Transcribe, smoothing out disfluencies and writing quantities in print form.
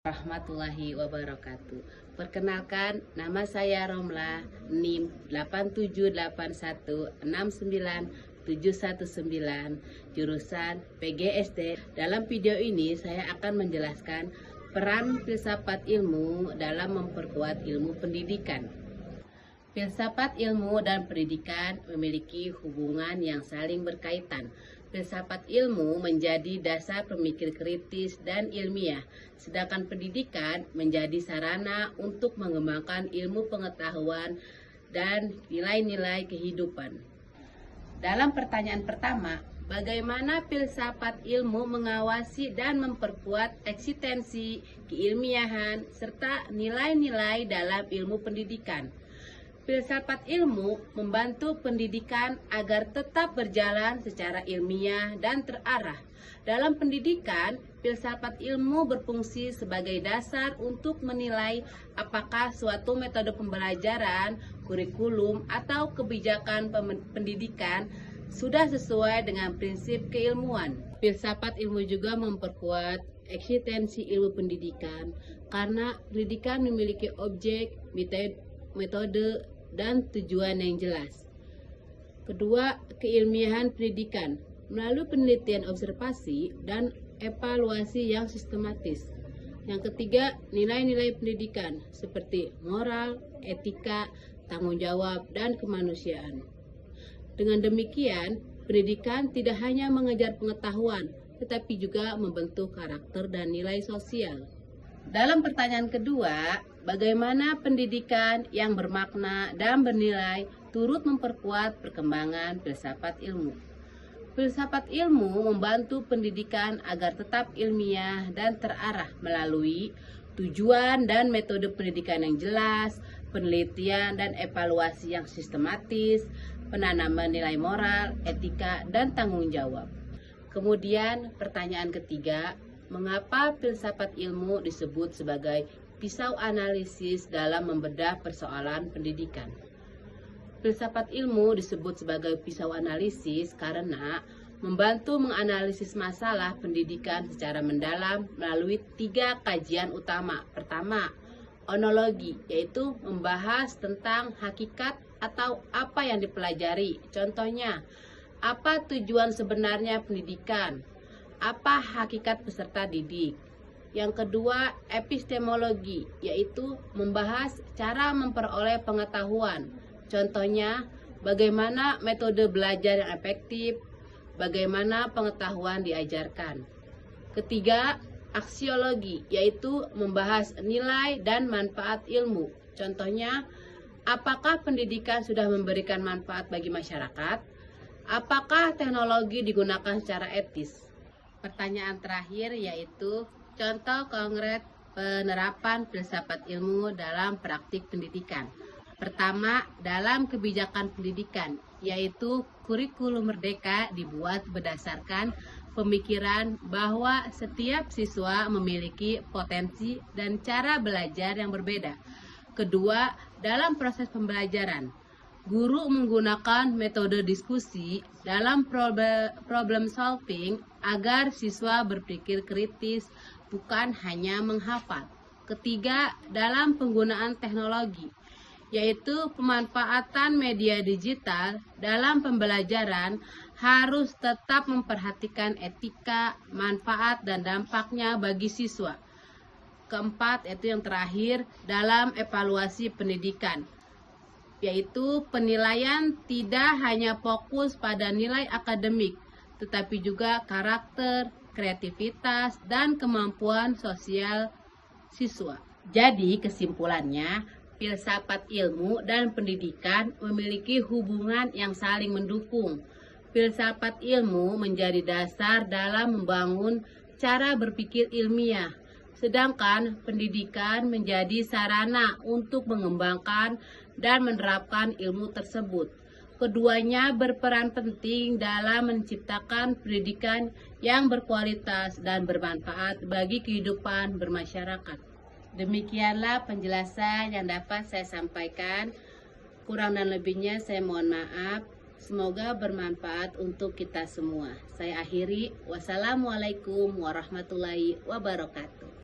Warahmatullahi wabarakatuh. Perkenalkan, nama saya Romla, NIM 8781697119, jurusan PGSD. Dalam video ini saya akan menjelaskan peran filsafat ilmu dalam memperkuat ilmu pendidikan. Filsafat ilmu dan pendidikan memiliki hubungan yang saling berkaitan. Filsafat ilmu menjadi dasar pemikir kritis dan ilmiah, sedangkan pendidikan menjadi sarana untuk mengembangkan ilmu pengetahuan dan nilai-nilai kehidupan. Dalam pertanyaan pertama, bagaimana filsafat ilmu mengawasi dan memperkuat eksistensi, keilmiahan, serta nilai-nilai dalam ilmu pendidikan? Filsafat ilmu membantu pendidikan agar tetap berjalan secara ilmiah dan terarah. Dalam pendidikan, filsafat ilmu berfungsi sebagai dasar untuk menilai apakah suatu metode pembelajaran, kurikulum, atau kebijakan pendidikan sudah sesuai dengan prinsip keilmuan. Filsafat ilmu juga memperkuat eksistensi ilmu pendidikan karena pendidikan memiliki objek, metode, dan tujuan yang jelas. Kedua, keilmiahan pendidikan melalui penelitian observasi dan evaluasi yang sistematis. Yang ketiga, nilai-nilai pendidikan seperti moral, etika, tanggung jawab, dan kemanusiaan. Dengan demikian, pendidikan tidak hanya mengejar pengetahuan, tetapi juga membentuk karakter dan nilai sosial. Dalam pertanyaan kedua, bagaimana pendidikan yang bermakna dan bernilai turut memperkuat perkembangan filsafat ilmu? Filsafat ilmu membantu pendidikan agar tetap ilmiah dan terarah melalui tujuan dan metode pendidikan yang jelas, penelitian dan evaluasi yang sistematis, penanaman nilai moral, etika, dan tanggung jawab. Kemudian pertanyaan ketiga, mengapa filsafat ilmu disebut sebagai pisau analisis dalam membedah persoalan pendidikan? Filsafat ilmu disebut sebagai pisau analisis karena membantu menganalisis masalah pendidikan secara mendalam melalui 3 kajian utama. Pertama, onologi, yaitu membahas tentang hakikat atau apa yang dipelajari. Contohnya, apa tujuan sebenarnya pendidikan? Apa hakikat peserta didik? Yang kedua, epistemologi, yaitu membahas cara memperoleh pengetahuan. Contohnya, bagaimana metode belajar yang efektif, bagaimana pengetahuan diajarkan. Ketiga, aksiologi, yaitu membahas nilai dan manfaat ilmu. Contohnya, apakah pendidikan sudah memberikan manfaat bagi masyarakat? Apakah teknologi digunakan secara etis? Pertanyaan terakhir yaitu contoh konkret penerapan filsafat ilmu dalam praktik pendidikan. Pertama, dalam kebijakan pendidikan, yaitu kurikulum merdeka dibuat berdasarkan pemikiran bahwa setiap siswa memiliki potensi dan cara belajar yang berbeda. Kedua, dalam proses pembelajaran, guru menggunakan metode diskusi dalam problem solving agar siswa berpikir kritis, bukan hanya menghafal. Ketiga, dalam penggunaan teknologi, yaitu pemanfaatan media digital dalam pembelajaran harus tetap memperhatikan etika, manfaat, dan dampaknya bagi siswa. Keempat, yaitu yang terakhir, dalam evaluasi pendidikan, yaitu penilaian tidak hanya fokus pada nilai akademik, tetapi juga karakter, kreativitas, dan kemampuan sosial siswa. Jadi kesimpulannya, filsafat ilmu dan pendidikan memiliki hubungan yang saling mendukung. Filsafat ilmu menjadi dasar dalam membangun cara berpikir ilmiah, sedangkan pendidikan menjadi sarana untuk mengembangkan dan menerapkan ilmu tersebut. Keduanya berperan penting dalam menciptakan pendidikan yang berkualitas dan bermanfaat bagi kehidupan bermasyarakat. Demikianlah penjelasan yang dapat saya sampaikan. Kurang dan lebihnya saya mohon maaf. Semoga bermanfaat untuk kita semua. Saya akhiri. Wassalamualaikum warahmatullahi wabarakatuh.